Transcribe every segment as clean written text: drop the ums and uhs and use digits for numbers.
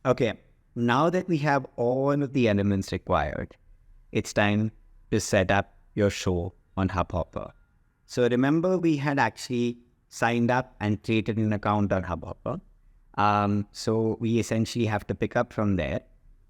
Okay, now that we have all of the elements required, it's time to set up your show on Hubhopper. So remember, we had actually signed up and created an account on Hubhopper. So we essentially have to pick up from there.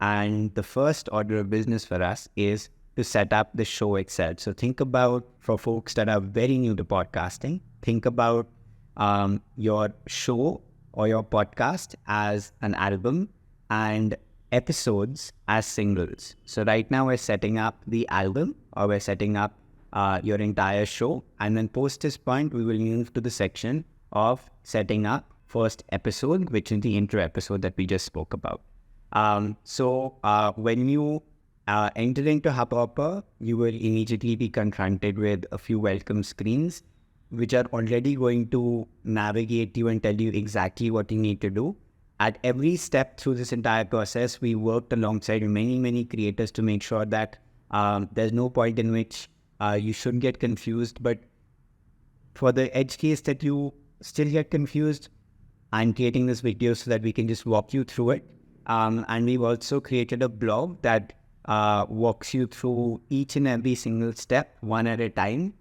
And the first order of business for us is to set up the show itself. So think about, for folks that are very new to podcasting, think about your show or your podcast as an album and episodes as singles. So right now we're setting up the album, or we're setting up your entire show. And then post this point, we will move to the section of setting up first episode, which is the intro episode that we just spoke about. So when you enter into Hubhopper, you will immediately be confronted with a few welcome screens, which are already going to navigate you and tell you exactly what you need to do. At every step through this entire process, we worked alongside many creators to make sure that there's no point in which you should get confused. But for the edge case that you still get confused, I'm creating this video so that we can just walk you through it. And we've also created a blog that walks you through each and every single step, one at a time,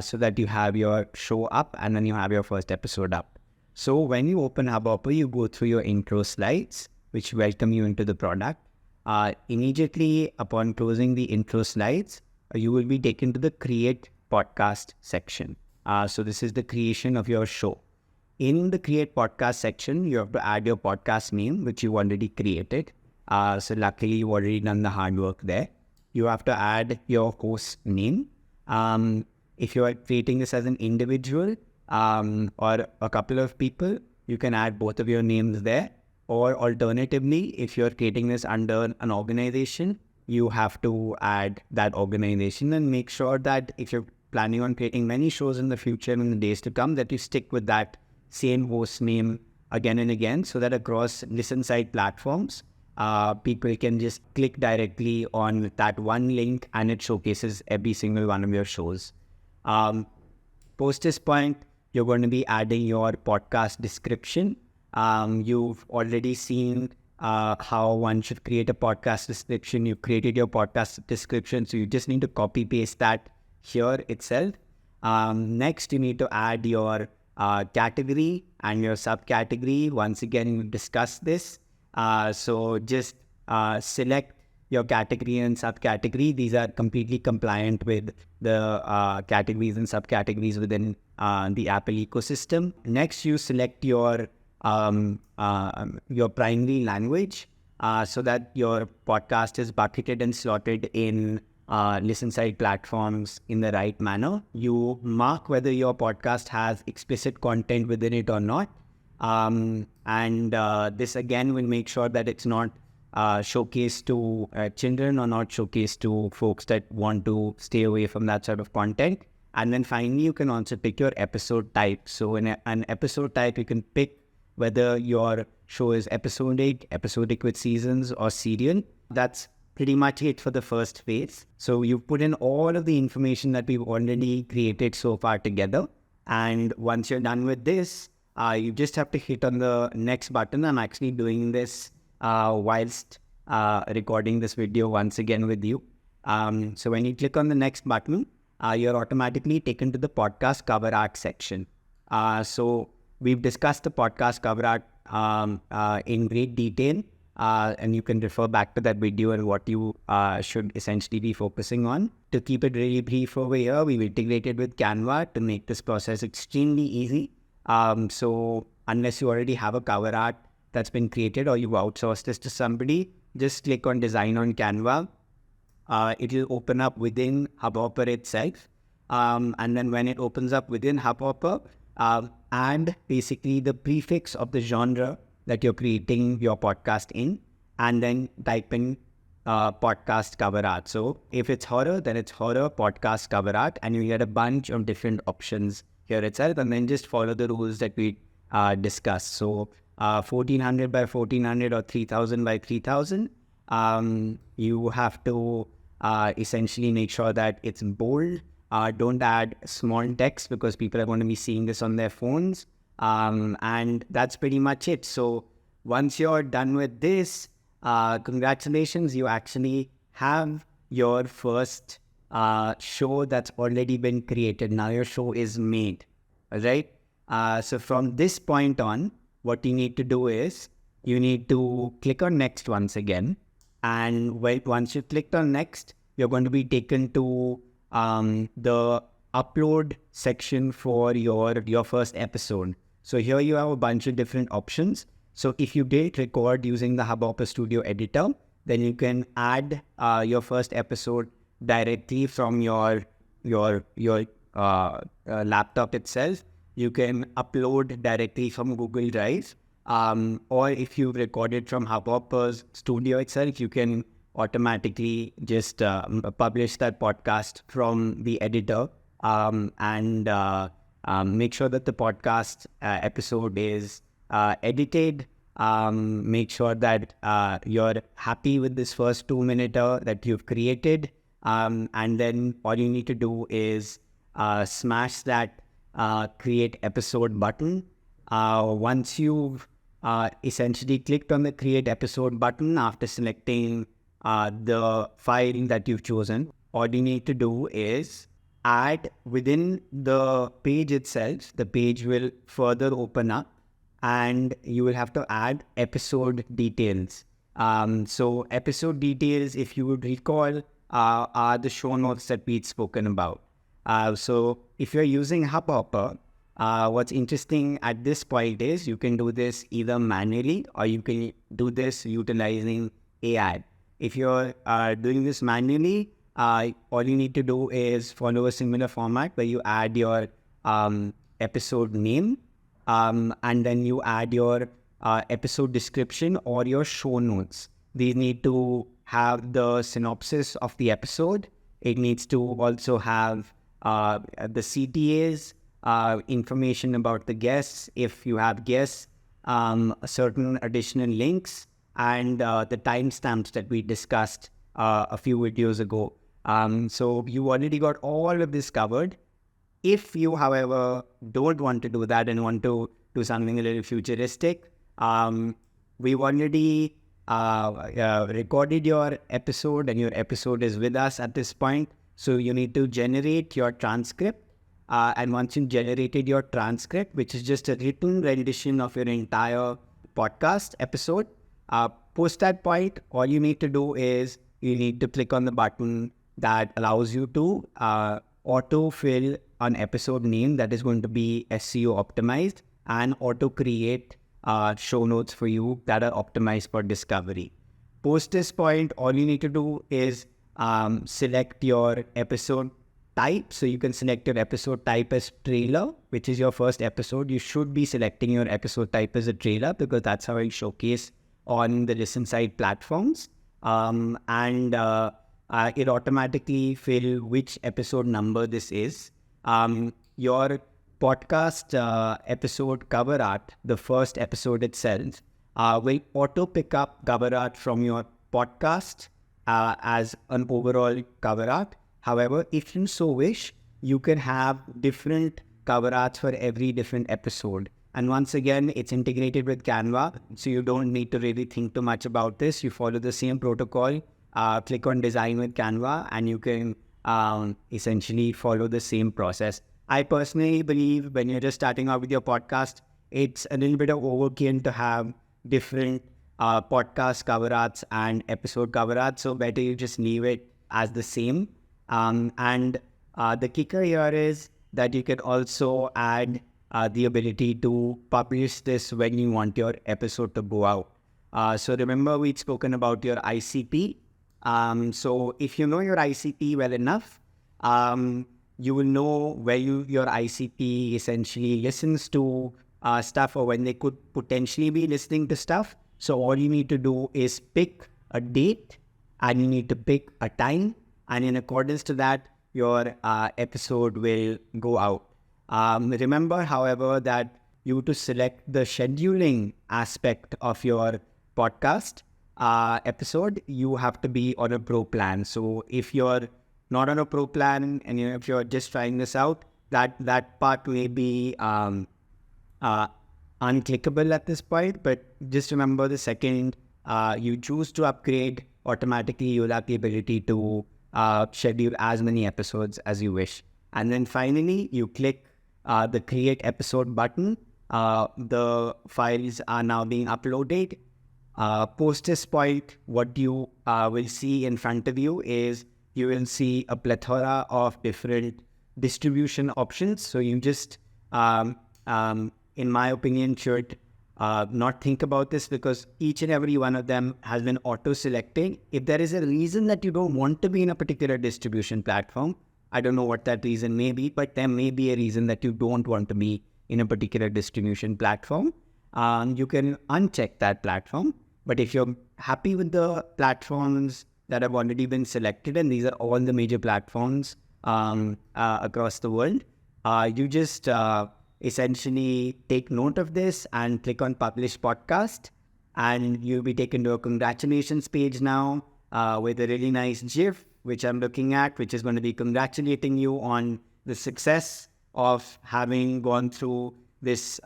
so that you have your show up and then you have your first episode up. So when you open Hubhopper, you go through your intro slides, which welcome you into the product. Immediately upon closing the intro slides, you will be taken to the Create Podcast section. So this is the creation of your show. In the Create Podcast section, you have to add your podcast name, which you already created. So luckily, you've already done the hard work there. You have to add your host name. If you are creating this as an individual or a couple of people, you can add both of your names there. Or alternatively, if you're creating this under an organization, you have to add that organization, and make sure that if you're planning on creating many shows in the future, in the days to come, that you stick with that same host name again and again, so that across listen side platforms, people can just click directly on that one link and it showcases every single one of your shows. Post this point, you're going to be adding your podcast description. You've already seen how one should create a podcast description. You've created your podcast description, so you just need to copy paste that here itself. Next, you need to add your category and your subcategory. Once again, we discussed this. So just select your category and subcategory. These are completely compliant with the categories and subcategories within the Apple ecosystem. Next, you select your primary language so that your podcast is bucketed and slotted in listen side platforms in the right manner. You mark whether your podcast has explicit content within it or not. This again will make sure that it's not showcased to children or not showcased to folks that want to stay away from that sort of content. And then finally, you can also pick your episode type. So in an episode type, you can pick whether your show is episodic with seasons, or serial. That's pretty much it for the first phase. So you put in all of the information that we've already created so far together. And once you're done with this, you just have to hit on the next button. I'm actually doing this whilst recording this video once again with you. So when you click on the next button, you're automatically taken to the podcast cover art section. So we've discussed the podcast cover art in great detail, and you can refer back to that video and what you should essentially be focusing on. To keep it really brief over here, we've integrated with Canva to make this process extremely easy. So unless you already have a cover art that's been created or you've outsourced this to somebody, just click on Design on Canva. It will open up within Hubhopper itself. And then when it opens up within Hubhopper, add basically the prefix of the genre that you're creating your podcast in, and then type in podcast cover art. So if it's horror, then it's horror podcast cover art, and you get a bunch of different options here itself, and then just follow the rules that we discussed. So 1400 by 1400 or 3000 by 3000. You have to essentially make sure that it's bold. Don't add small text because people are going to be seeing this on their phones. And that's pretty much it. So once you're done with this, congratulations, you actually have your first show that's already been created. Now your show is made, all right? So from this point on, what you need to do is you need to click on next once again. And once you clicked on next, you're going to be taken to the upload section for your first episode. So here you have a bunch of different options. So if you did record using the Hubhopper Studio editor, then you can add your first episode directly from your laptop itself. You can upload directly from Google Drive. Or if you recorded from Hubhopper's studio itself, you can automatically just publish that podcast from the editor and make sure that the podcast episode is edited. Make sure that you're happy with this first 2-minute that you've created. And then all you need to do is smash that create episode button. Once you've essentially clicked on the create episode button after selecting the file that you've chosen, all you need to do is add within the page itself. The page will further open up and you will have to add episode details. So episode details, if you would recall, are the show notes that we'd spoken about. So if you're using Hubhopper, what's interesting at this point is you can do this either manually or you can do this utilizing AI. If you're doing this manually, all you need to do is follow a similar format where you add your episode name and then you add your episode description or your show notes. These need to have the synopsis of the episode. It needs to also have the CTAs, information about the guests, if you have guests, certain additional links, and the timestamps that we discussed a few videos ago. So you already got all of this covered. If you, however, don't want to do that and want to do something a little futuristic, we've already recorded your episode and your episode is with us at this point. So you need to generate your transcript. And once you generated your transcript, which is just a written rendition of your entire podcast episode, post that point, all you need to do is you need to click on the button that allows you to auto-fill an episode name that is going to be SEO optimized and auto-create show notes for you that are optimized for discovery. Post this point, all you need to do is select your episode type. So you can select your episode type as trailer, which is your first episode. You should be selecting your episode type as a trailer because that's how I showcase on the Listen Side platforms. And it automatically fill which episode number this is. Your podcast episode cover art, the first episode itself, will auto pick up cover art from your podcast as an overall cover art. However, if you so wish, you can have different cover arts for every different episode. And once again, it's integrated with Canva, so you don't need to really think too much about this. You follow the same protocol, click on design with Canva, and you can essentially follow the same process. I personally believe when you're just starting out with your podcast, it's a little bit of overkill to have different podcast cover arts and episode cover arts. So better you just leave it as the same. And the kicker here is that you can also add the ability to publish this when you want your episode to go out. So remember, we'd spoken about your ICP. So if you know your ICP well enough, you will know where your ICP essentially listens to stuff or when they could potentially be listening to stuff. So all you need to do is pick a date and you need to pick a time. And in accordance to that, your episode will go out. Remember, however, that you to select the scheduling aspect of your podcast episode, you have to be on a pro plan. So if you're not on a pro plan and if you're just trying this out, that part may be unclickable at this point, but just remember the second you choose to upgrade, automatically you'll have the ability to schedule as many episodes as you wish. And then finally, you click the create episode button. The files are now being uploaded. Post this point, what you will see in front of you is you will see a plethora of different distribution options. So you just, in my opinion, should not think about this, because each and every one of them has been auto-selecting. If there is a reason that you don't want to be in a particular distribution platform, I don't know what that reason may be, but there may be a reason that you don't want to be in a particular distribution platform. You can uncheck that platform. But if you're happy with the platforms that have already been selected, and these are all the major platforms across the world, you just essentially take note of this and click on Publish Podcast, and you'll be taken to a congratulations page now with a really nice GIF, which I'm looking at, which is going to be congratulating you on the success of having gone through this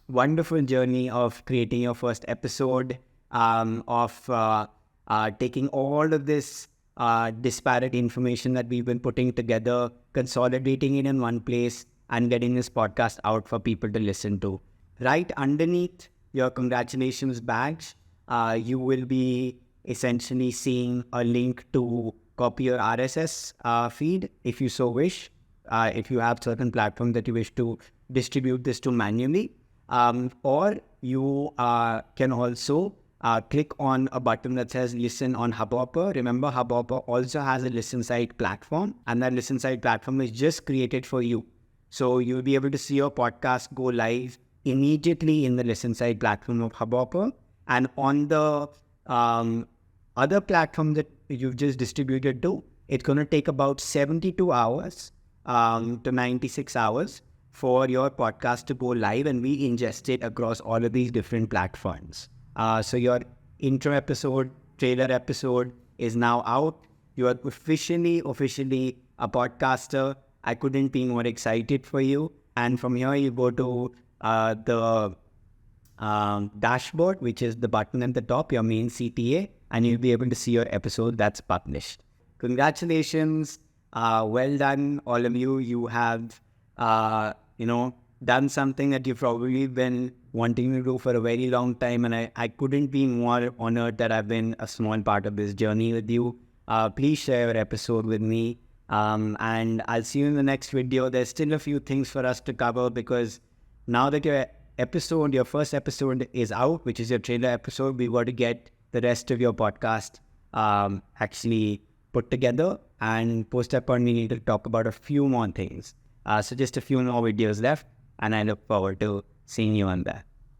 wonderful journey of creating your first episode, of taking all of this disparate information that we've been putting together, consolidating it in one place, and getting this podcast out for people to listen to. Right underneath your congratulations badge, you will be essentially seeing a link to copy your RSS feed if you so wish. If you have certain platforms that you wish to distribute this to manually, or you can also click on a button that says listen on Hubhopper. Remember, Hubhopper also has a listen site platform, and that listen site platform is just created for you. So you'll be able to see your podcast go live immediately in the listen site platform of Hubhopper. And on the other platform that you've just distributed to, it's going to take about 72 hours to 96 hours for your podcast to go live, and we ingest it across all of these different platforms. So your intro episode, trailer episode is now out. You are officially a podcaster. I couldn't be more excited for you. And from here, you go to the dashboard, which is the button at the top, your main CTA, and you'll be able to see your episode that's published. Congratulations. Well done, all of you. You have, done something that you've probably been wanting to do for a very long time. And I couldn't be more honored that I've been a small part of this journey with you. Please share your episode with me. And I'll see you in the next video. There's still a few things for us to cover, because now that your first episode is out, which is your trailer episode, we got to get the rest of your podcast actually put together, and post up on, we need to talk about a few more things. So just a few more videos left, and I look forward to seeing you on that.